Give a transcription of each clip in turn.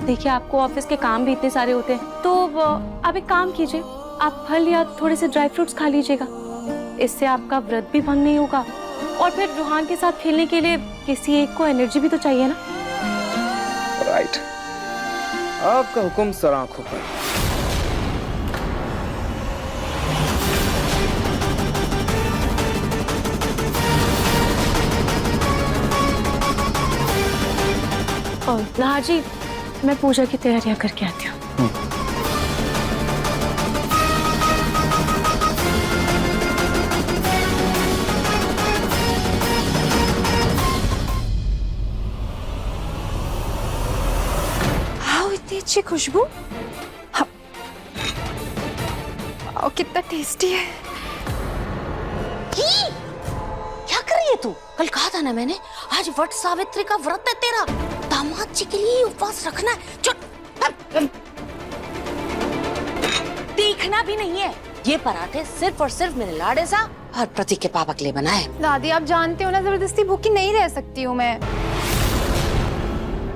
देखिए आपको ऑफिस के काम भी इतने सारे होते हैं, तो आप एक काम कीजिए, आप फल या थोड़े से ड्राई फ्रूट्स खा लीजिएगा। इससे आपका व्रत भी भंग नहीं होगा और फिर रूहान के साथ खेलने के लिए किसी एक को एनर्जी भी तो चाहिए ना। राइट, आपका हुक्म सर आंखों पर। हाँ जी, मैं पूजा की तैयारियां करके आती हूँ। इतनी अच्छी खुशबू, हाँ। और कितना टेस्टी है। क्या कर रही है तू? कल कहा था ना मैंने, आज वट सावित्री का व्रत है तेरा, दामाद जी के लिए उपवास रखना है। देखना भी नहीं है, ये पराठे सिर्फ और सिर्फ मेरे लाडे सा और प्रतीक के पापा के लिए बनाए। दादी आप जानते हो ना, जबरदस्ती भूखी नहीं रह सकती हूँ मैं।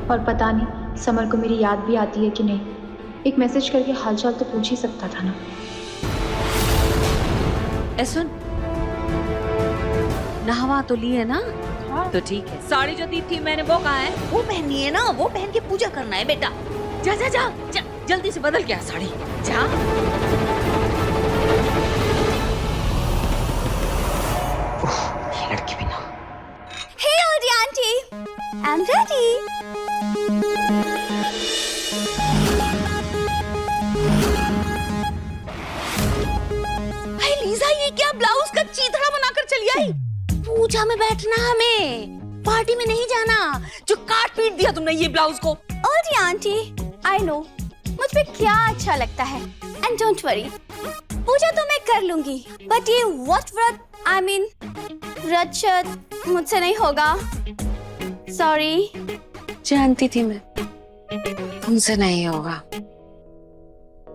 और पता नहीं समर को मेरी याद भी आती है कि नहीं, एक मैसेज करके हालचाल तो पूछ ही सकता था ना। सुन, नहवा तो ली है ना? हाँ। तो ठीक है, साड़ी जो दी थी मैंने वो कहाँ है? वो पहननी है ना, वो पहन के पूजा करना है बेटा। जा जा जा, जा जल्दी से बदल के आ साड़ी, जा। लड़की भी ना। Hey old auntie, I'm ready. Lisa, ये क्या ब्लाउज का चीथड़ा बनाकर चली आई? पूजा में बैठना हमें, पार्टी में नहीं जाना। जो काट पीट दिया तुमने ये ब्लाउज को। Old auntie, I know, मुझ पे क्या अच्छा लगता है। And don't worry, पूजा तो मैं कर लूंगी, but ये व्रत, I mean व्रत मुझसे नहीं होगा। Sorry। जानती थी मैं, तुमसे नहीं होगा।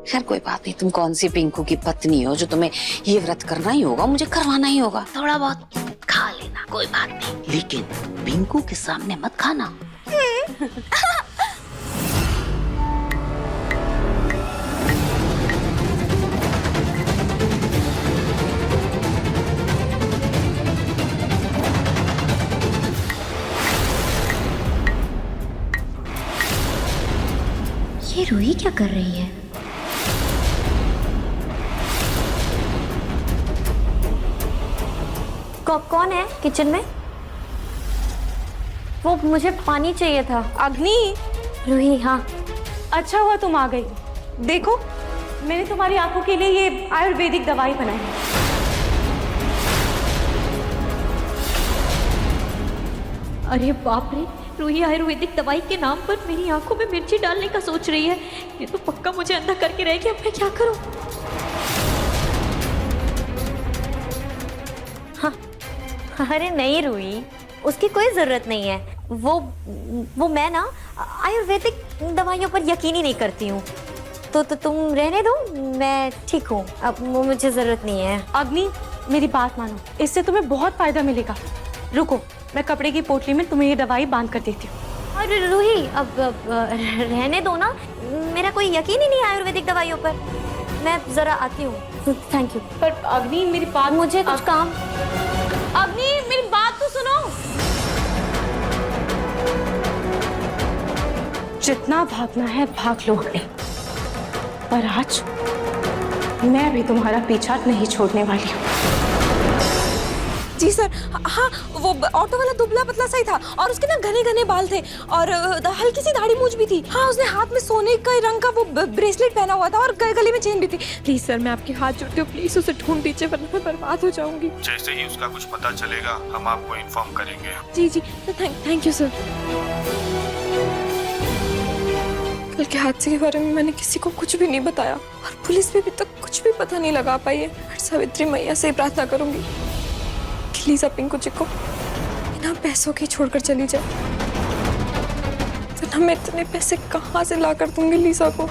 खैर कोई बात नहीं, तुम कौन सी पिंकू की पत्नी हो जो तुम्हें ये व्रत करना ही होगा, मुझे करवाना ही होगा। थोड़ा बहुत खा लेना, कोई बात नहीं, लेकिन पिंकू के सामने मत खाना। ये रूही क्या कर रही है? कौन है किचन में? वो मुझे पानी चाहिए था। अग्नि। रूही, हाँ अच्छा हुआ तुम आ गई। देखो मैंने तुम्हारी आंखों के लिए ये आयुर्वेदिक दवाई बनाई है। अरे बाप रे, रूही आयुर्वेदिक दवाई के नाम पर मेरी आंखों में मिर्ची डालने का सोच रही है। ये तो पक्का मुझे अंधा करके रहेगी। अब मैं क्या करूं? हाँ, अरे नहीं रूही, उसकी कोई जरूरत नहीं है। वो मैं ना आयुर्वेदिक दवाइयों पर यकीन ही नहीं करती हूँ। तो तुम रहने दो, मैं ठीक हूँ, अब मुझे जरूरत नहीं है। अग्नि मेरी बात मानो, इससे तुम्हें बहुत फायदा मिलेगा। रुको, मैं कपड़े की पोटली में तुम्हें ये दवाई बांध कर देती हूँ। अरे रूही, अब रहने दो ना, मेरा कोई यकीन ही नहीं आयुर्वेदिक दवाइयों पर। मैं जरा आती हूँ। Thank you. पर अग्नि मेरी बात, मुझे कुछ काम। अग्नि मेरी बात तो सुनो। जितना भागना है भाग लो अग्नि, पर आज मैं भी तुम्हारा पीछा नहीं छोड़ने वाली हूँ। जी सर, हाँ वो ऑटो वाला दुबला पतला सा ही था और उसके ना घने घने बाल थे और हल्की सी दाढ़ी मूंछ भी थी। हाँ, उसने हाथ में सोने का रंग का वो ब्रेसलेट पहना हुआ था और गले में चेन भी थी। प्लीज सर, मैं आपके हाथ जोड़ती हूँ, प्लीज उसे ढूंढ दीजिए वरना मैं बर्बाद हो जाऊंगी। जैसे ही उसका कुछ पता चलेगा हम आपको इन्फॉर्म करेंगे। जी जी, थैंक यू सर। कल के हादसे के बारे में मैंने किसी को कुछ भी नहीं बताया और पुलिस में भी तक कुछ भी पता नहीं लगा पाई है। सावित्री मैया से प्रार्थना करूंगी कि लीजा पिंकू जी को बिना पैसों के छोड़कर चली जाए, वरना मैं इतने पैसे कहाँ से ला कर दूंगी लीजा को।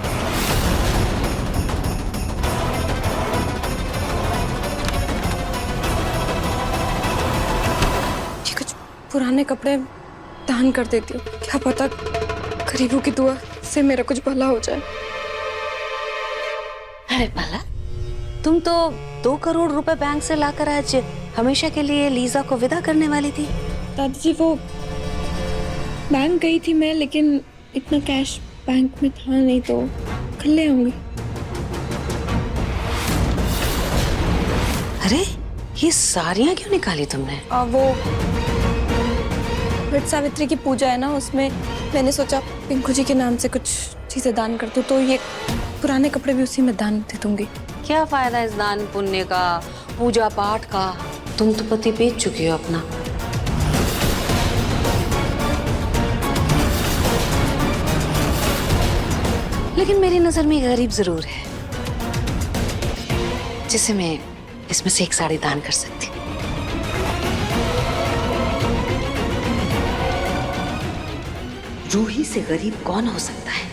ये कुछ पुराने कपड़े दान कर देती हूँ, क्या पता गरीबों की दुआ उससे मेरा कुछ भला हो जाए। अरे बाला, तुम तो 2 करोड़ रुपए बैंक से लाकर आज हमेशा के लिए लीजा को विदा करने वाली थी। दादाजी वो बैंक गई थी मैं, लेकिन इतना कैश बैंक में था नहीं, तो कल ले आऊंगी। अरे ये साड़ियाँ क्यों निकाली तुमने? वो वट सावित्री की पूजा है ना, उसमें मैंने सोचा पिंकू जी के नाम से कुछ चीजें दान कर दूं, तो ये पुराने कपड़े भी उसी में दान दे दूंगी। क्या फायदा इस दान पुण्य का, पूजा पाठ का? तुम तो पति बेच चुकी हो अपना। लेकिन मेरी नजर में गरीब जरूर है जिसे मैं इसमें से एक साड़ी दान कर सकती हूँ। रूही से गरीब कौन हो सकता है?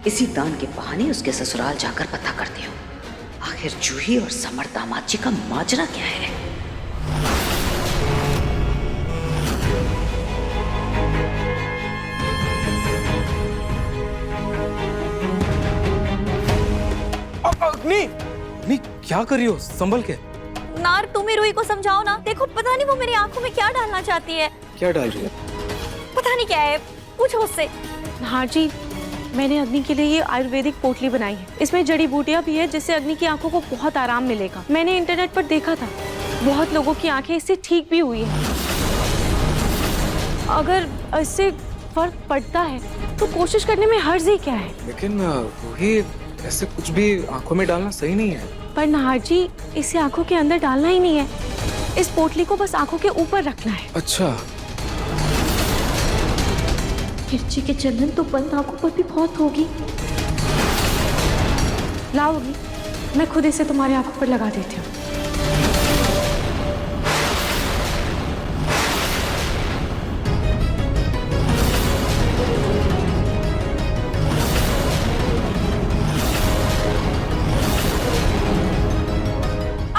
इसी दान के बहाने उसके ससुराल जाकर पता करती हूँ आखिर जूही और समर दामाद जी का माजरा क्या है। अग्नि, अग्नि क्या कर रही हो? संभल के। नार, तुम ही रूही को समझाओ ना। देखो, पता नहीं वो मेरी आंखों में क्या डालना चाहती है। क्या डाल रही है? पता नहीं क्या है, पूछो उससे। हाँ जी, मैंने अग्नि के लिए ये आयुर्वेदिक पोटली बनाई है। इसमें जड़ी बूटियां भी है जिससे अग्नि की आंखों को बहुत आराम मिलेगा। मैंने इंटरनेट पर देखा था, बहुत लोगों की आंखें इससे ठीक भी हुई है। अगर इससे फर्क पड़ता है तो कोशिश करने में हर्ज ही क्या है। लेकिन रूही, ऐसे कुछ भी आंखों में डालना सही नहीं है। पर नाहर जी, इसे आंखों के अंदर डालना ही नहीं है। इस पोटली को बस आंखों के ऊपर रखना है। अच्छा, मिर्ची के चंदन तो बंद आंखों पर भी बहुत होगी। लाओगी, मैं खुद इसे तुम्हारी आंखों पर लगा देती हूँ।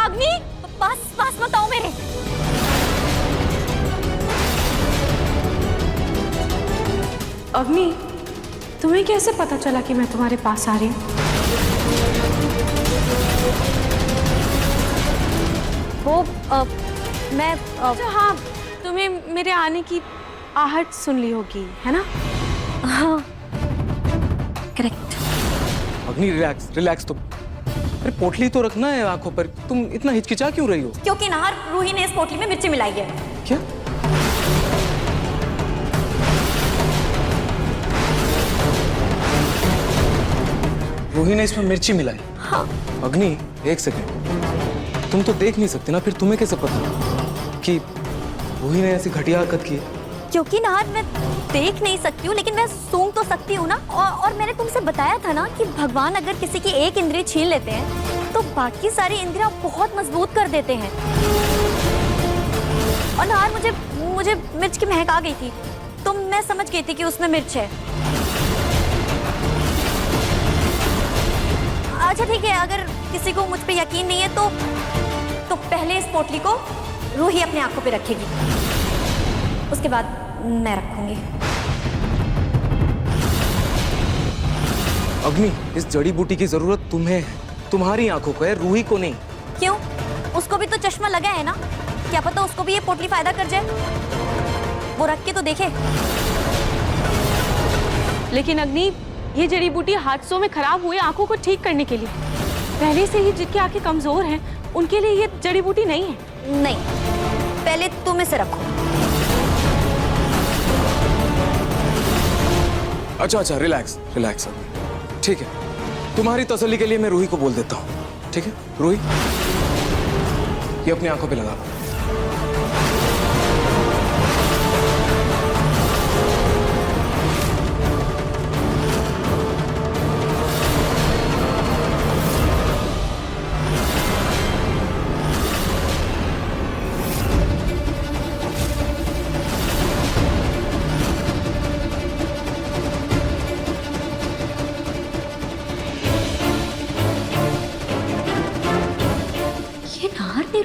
अग्नि, पास मत आओ मेरे। अग्नि, तुम्हें कैसे पता चला कि मैं तुम्हारे पास आ रही हूँ? वो मैं अच्छा हाँ, तुम्हें मेरे आने की आहट सुन ली होगी, है ना? हाँ, करेक्ट। अग्नि रिलैक्स, रिलैक्स। तुम, अरे पोटली तो रखना है आंखों पर। तुम इतना हिचकिचा क्यों रही हो? क्योंकि नाहर, रूही ने इस पोटली में मिर्ची मिलाई है। क्या? रूही ने इसमें मिर्ची मिलाई? हाँ। अग्नि, एक सेकंड। तुम तो देख नहीं सकती ना, फिर तुम्हें कैसे पता कि रूही ने ऐसी घटिया हरकत की है? क्योंकि नाहर, मैं देख नहीं सकती हूँ, लेकिन मैं सूंघ तो सकती हूँ ना। और मैंने तुमसे बताया था ना कि भगवान अगर किसी की एक इंद्रिय छीन लेते हैं तो बाकी सारी इंद्रियां बहुत मजबूत कर देते हैं। और नाहर, मुझे मिर्च की महक आ गई थी, तो मैं समझ गई थी कि उसमें मिर्च है। अच्छा ठीक है, अगर किसी को मुझ पे यकीन नहीं है तो पहले इस पोटली को रूही अपनी आंखों पे रखेगी, उसके बाद मैं रखूंगी। अग्नि, इस जड़ी बूटी की जरूरत तुम्हें है, तुम्हारी आंखों को है, रूही को नहीं। क्यों? उसको भी तो चश्मा लगा है ना, क्या पता उसको भी ये पोटली फायदा कर जाए। वो रख के तो देखे। लेकिन अग्नि, ये जड़ी बूटी हादसों में खराब हुए आंखों को ठीक करने के लिए, पहले से ही जिनकी आंखें कमजोर हैं उनके लिए ये जड़ी बूटी नहीं है। नहीं, पहले तुम इसे रखो। अच्छा, रिलैक्स, रिलैक्स। ठीक है, तुम्हारी तसल्ली के लिए मैं रूही को बोल देता हूँ। ठीक है रूही, ये अपनी आंखों पे लगा।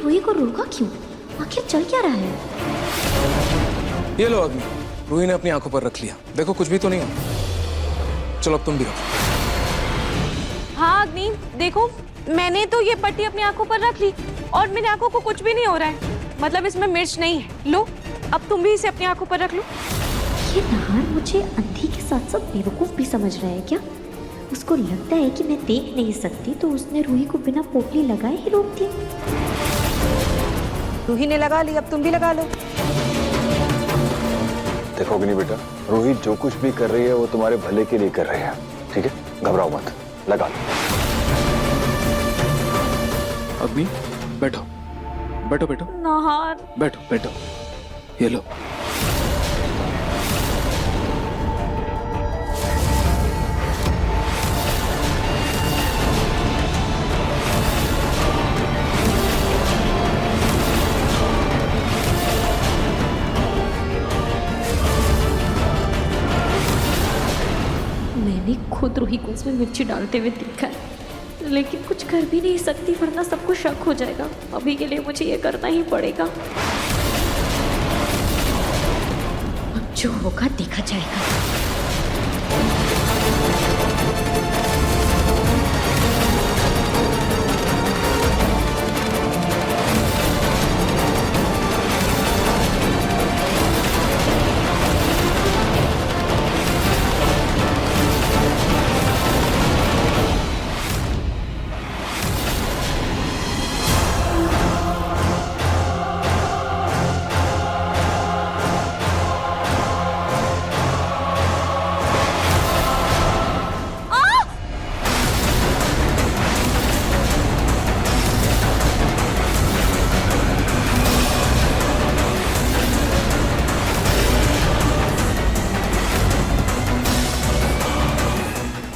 रूही को रोका क्यों? आखिर चल क्या रहा है? ये लो अग्नि, रूही ने अपनी आंखों पर रख लिया। देखो कुछ भी तो नहीं हो। चलो अब तुम भी रखो। हाँ अग्नि, देखो मैंने तो ये पट्टी अपनी आंखों पर रख ली और मेरी आंखों को कुछ भी नहीं हो रहा है। मतलब इसमें मिर्च नहीं है। लो अब तुम भी इसे अपनी आंखों पर रख लो। ये नहार मुझे अंधी के साथ साथ बेवकूफ भी समझ रहा है क्या? उसको लगता है कि मैं देख नहीं सकती, तो उसने रूही को बिना पोटली लगाए ही रोक दिया। रूही ने लगा ली, अब तुम भी लगा लो। देखो अग्नि बेटा, रूही जो कुछ भी कर रही है वो तुम्हारे भले के लिए कर रही है, ठीक है? घबराओ मत, लगा लो। अग्नि बैठो बैठो बैठो नहार बैठो बैठो, ये लो। मैंने खुद रूही को इसमें मिर्ची डालते हुए देखा है, लेकिन कुछ कर भी नहीं सकती वरना सबको शक हो जाएगा। अभी के लिए मुझे ये करना ही पड़ेगा। अब जो होगा देखा जाएगा।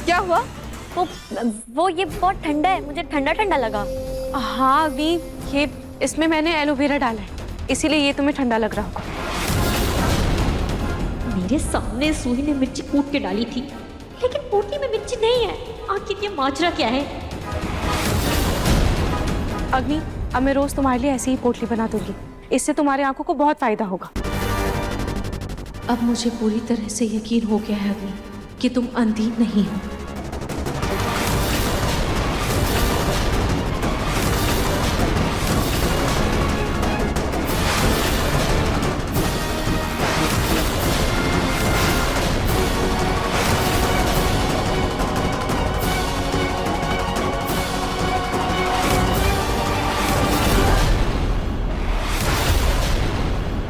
क्या हुआ? वो ये बहुत ठंडा है, मुझे ठंडा ठंडा लगा। हाँ अग्नि, ये इसमें मैंने एलोवेरा डाला है, इसीलिए ये तुम्हें ठंडा लग रहा होगा। मेरे सामने सूही ने मिर्ची कूट के डाली थी, लेकिन पोटली में मिर्ची नहीं है। आखिर ये माजरा क्या है? अग्नि, अब मैं रोज तुम्हारे लिए ऐसी ही पोटली बना दूंगी, इससे तुम्हारे आंखों को बहुत फायदा होगा। अब मुझे पूरी तरह से यकीन हो गया है अग्नि कि तुम अंधी नहीं हो।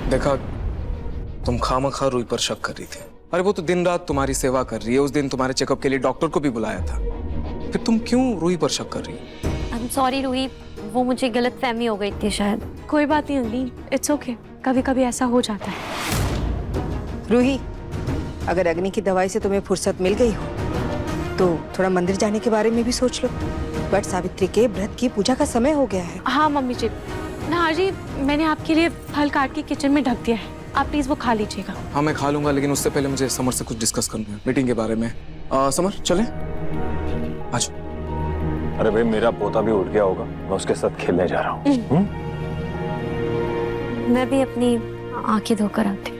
देखा, तुम खामखा रूही पर शक कर रही थी। अरे वो तो दिन रात तुम्हारी सेवा कर रही है। उस दिन तुम्हारे चेकअप के लिए डॉक्टर को भी बुलाया था, फिर तुम क्यों रूही पर शक कर रही हो? आई एम सॉरी रूही, वो मुझे गलत फहमी हो गई थी शायद। कोई बात नहीं अग्नि, इट्स ओके, कभी कभी ऐसा हो जाता है। रूही, अगर अग्नि की दवाई से तुम्हें फुर्सत मिल गई हो तो थोड़ा मंदिर जाने के बारे में भी सोच लो। वट सावित्री के व्रत की पूजा का समय हो गया है। हाँ मम्मी जी, नहार जी, मैंने आपके लिए फल काट के किचन में ढक दिया है, आप प्लीज वो खा लीजिएगा। हाँ मैं खा लूंगा, लेकिन उससे पहले मुझे समर से कुछ डिस्कस करना है मीटिंग के बारे में। समर चले आज। अरे भाई, मेरा पोता भी उठ गया होगा, मैं उसके साथ खेलने जा रहा हूँ। मैं भी अपनी आंखें धोकर आती हूँ।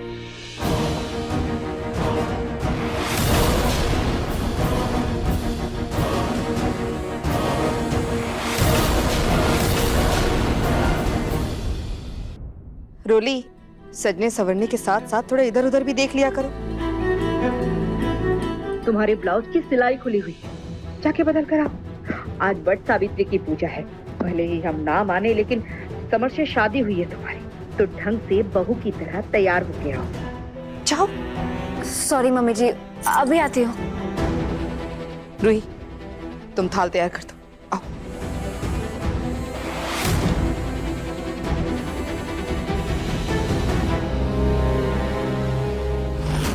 रोली, सजने संवरने के साथ साथ थोड़ा इधर उधर भी देख लिया करो। तुम्हारे ब्लाउज की सिलाई खुली हुई है, जाके बदल कर आओ। आज वट सावित्री की पूजा है, भले ही हम ना माने लेकिन समर से शादी हुई है तुम्हारी, तो ढंग से बहू की तरह तैयार होके आओ। जाओ। सॉरी मम्मी जी, अभी आती हूँ। रूही, तुम थाल तैयार कर दो। आओ।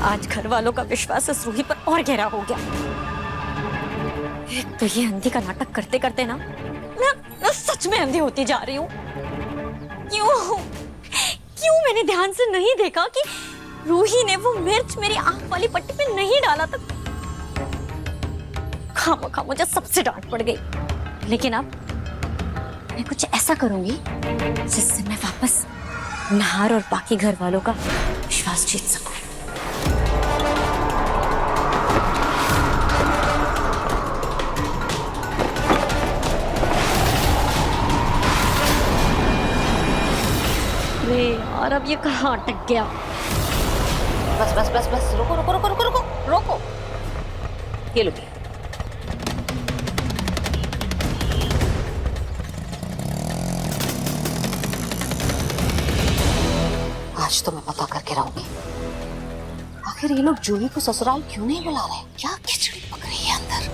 आज घर वालों का विश्वास इस रूही पर और गहरा हो गया। एक तो ये अंधी का नाटक करते करते ना मैं सच में अंधी होती जा रही हूँ। क्यों मैंने ध्यान से नहीं देखा कि रूही ने वो मिर्च मेरी आंख वाली पट्टी पे नहीं डाला था। खामखा मुझे सबसे डांट पड़ गई। लेकिन अब मैं कुछ ऐसा करूंगी जिससे मैं वापस नहार और बाकी घर वालों का विश्वास जीत सकूं। यार अब ये कहाँ अटक गया। बस बस बस बस, रुको रुको रुको रुको रुको रुको। ये लो। आज तो मैं पता करके रहूंगी आखिर ये लोग जूही को ससुराल क्यों नहीं बुला रहे। क्या खिचड़ी पक रही है अंदर।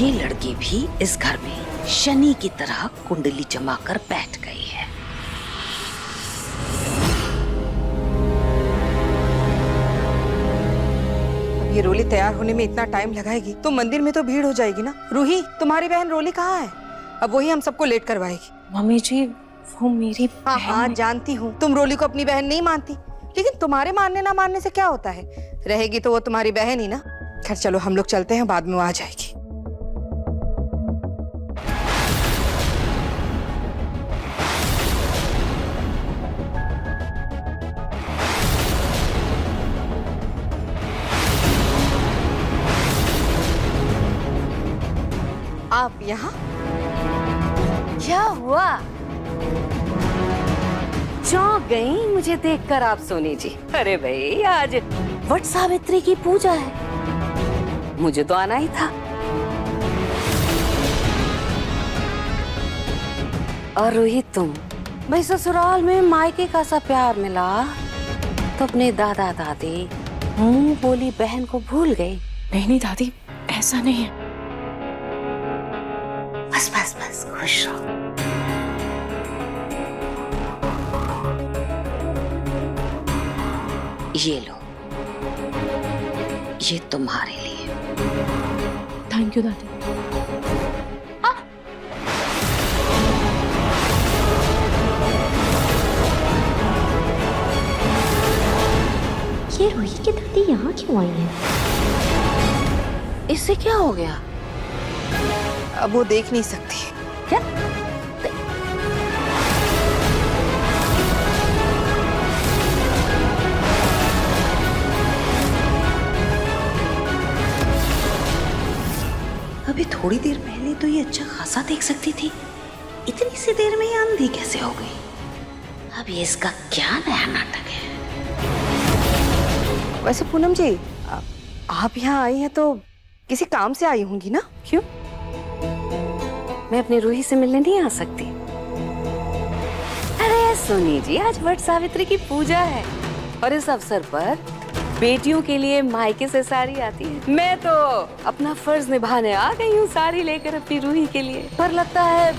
ये लड़की भी इस घर में शनि की तरह कुंडली जमा कर बैठ गई है। अब ये रोली तैयार होने में इतना टाइम लगाएगी तो मंदिर में तो भीड़ हो जाएगी ना। रूही, तुम्हारी बहन रोली कहाँ है? अब वही हम सबको लेट करवाएगी। मम्मी जी वो मेरी हाँ हाँ जानती हूँ, तुम रोली को अपनी बहन नहीं मानती, लेकिन तुम्हारे मानने ना मानने से क्या होता है। रहेगी तो वो तुम्हारी बहन ही ना। खैर चलो हम लोग चलते हैं, बाद में वो आ जाएगी। आप यहाँ? क्या हुआ? चौंक गई मुझे देखकर आप सोनी जी? अरे भाई आज वट सावित्री की पूजा है, मुझे तो आना ही था। और रोहित तुम भाई ससुराल में मायके का सा प्यार मिला तो अपने दादा दादी मुंह बोली बहन को भूल गई। नहीं दादी ऐसा नहीं है। बस बस बस खुश रहो। ये लो, ये तुम्हारे लिए। थैंक यू दादी। ये रूही की दादी यहाँ क्यों आई है? इससे क्या हो गया? अब वो देख नहीं सकती। क्या? अभी थोड़ी देर पहले तो ये अच्छा खासा देख सकती थी, इतनी सी देर में ये अंधी कैसे हो गई? अब ये इसका क्या नया नाटक है? वैसे पूनम जी, आप यहाँ आई हैं तो किसी काम से आई होंगी ना? क्यों? मैं अपनी रूही से मिलने नहीं आ सकती? अरे सोनी जी, आज वट सावित्री की पूजा है और इस अवसर पर बेटियों के लिए मायके से साड़ी आती है। मैं तो अपना फर्ज निभाने आ गई हूँ साड़ी लेकर अपनी रूही के लिए। पर लगता है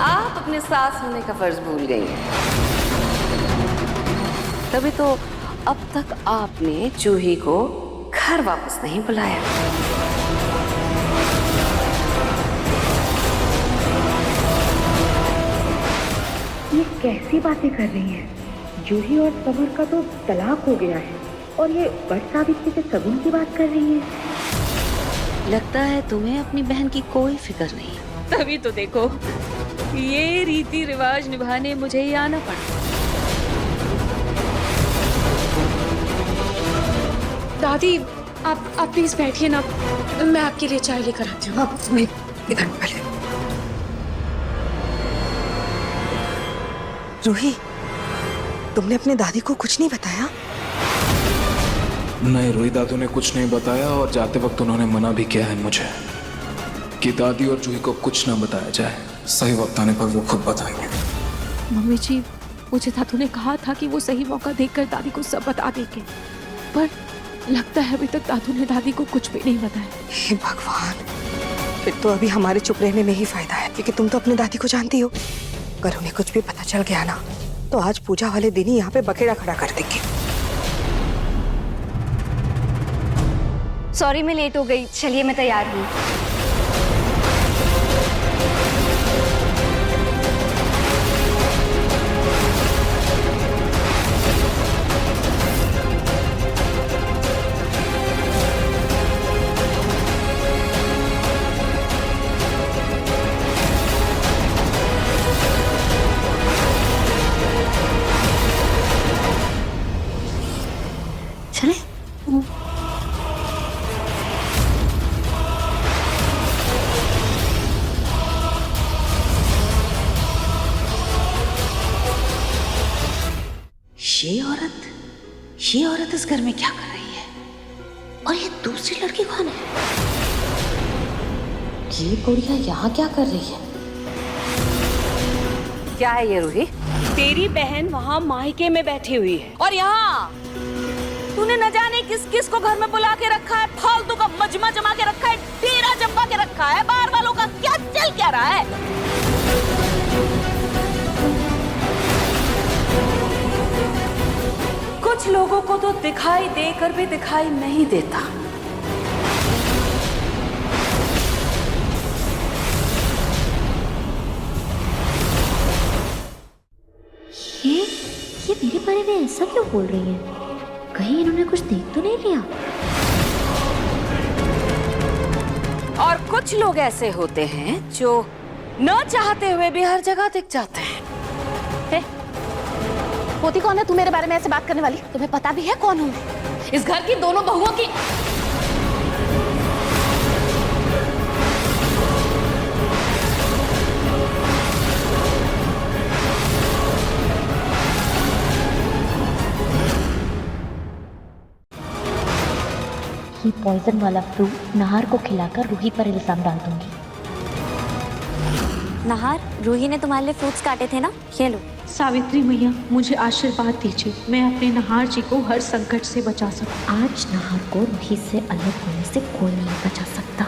आप अपने सास होने का फर्ज भूल गई हैं। तभी तो अब तक आपने जूही को घर वापस नहीं बुलाया। ये कैसी बातें कर रही हैं? जूही और समर का तो तलाक हो गया है और ये वट सावित्री के सगुन की बात कर रही है। लगता है तुम्हें अपनी बहन की कोई फिक्र नहीं। तभी तो देखो ये रीति रिवाज निभाने मुझे ही आना पड़ा। दादी आप प्लीज बैठिए ना, मैं आपके लिए चाय लेकर आती हूँ। इधर पहले। रूही, तुमने अपने दादी को कुछ नहीं बताया? नहीं, रूही दादू ने कुछ नहीं बताया और जाते वक्त उन्होंने मना भी किया है मुझे कि दादी और जूही को कुछ ना बताया जाए। सही वक्त आने पर वो खुद बताएंगे। मम्मी जी, मुझे दादू ने कहा था कि वो सही मौका देखकर दादी को सब बता देंगे, पर लगता है अभी तक दादू ने दादी को कुछ भी नहीं बताया। हे भगवान, फिर तो अभी हमारे चुप रहने में ही फायदा है, क्योंकि तुम तो अपनी दादी को जानती हो। अगर उन्हें कुछ भी पता चल गया ना तो आज पूजा वाले दिन ही यहाँ पे बखेड़ा खड़ा कर देंगे। सॉरी मैं लेट हो गई, चलिए मैं तैयार हूँ। ये औरत इस घर में क्या कर रही है? और ये दूसरी लड़की कौन है? ये बुढ़िया यहाँ क्या कर रही है? क्या है ये रूही? तेरी बहन वहाँ मायके में बैठी हुई है और यहाँ तूने न जाने किस किस को घर में बुला के रखा है, फालतू का मजमा जमा के रखा है, डेरा जमा के रखा है। बाहर वालों का क्या चल क्या रहा है? कुछ लोगों को तो दिखाई देकर भी दिखाई नहीं देता। ये मेरे बारे में ऐसा क्यों बोल रही है? कहीं इन्होंने कुछ देख तो नहीं लिया? और कुछ लोग ऐसे होते हैं जो न चाहते हुए भी हर जगह दिख जाते हैं। पोती कौन है तू मेरे बारे में ऐसे बात करने वाली? तुम्हें पता भी है कौन हूँ? इस घर की दोनों बहुओं की ये पॉइजन वाला फ्रूट नहार को खिलाकर रूही पर इल्जाम डाल दूंगी। नहार, रूही ने तुम्हारे लिए फ्रूट्स काटे थे ना, ये लो। सावित्री मैया, मुझे आशीर्वाद दीजिए, मैं अपने नहार जी को हर संकट से बचा सकूं। आज नहार को रूही से अलग होने से कोई नहीं बचा सकता।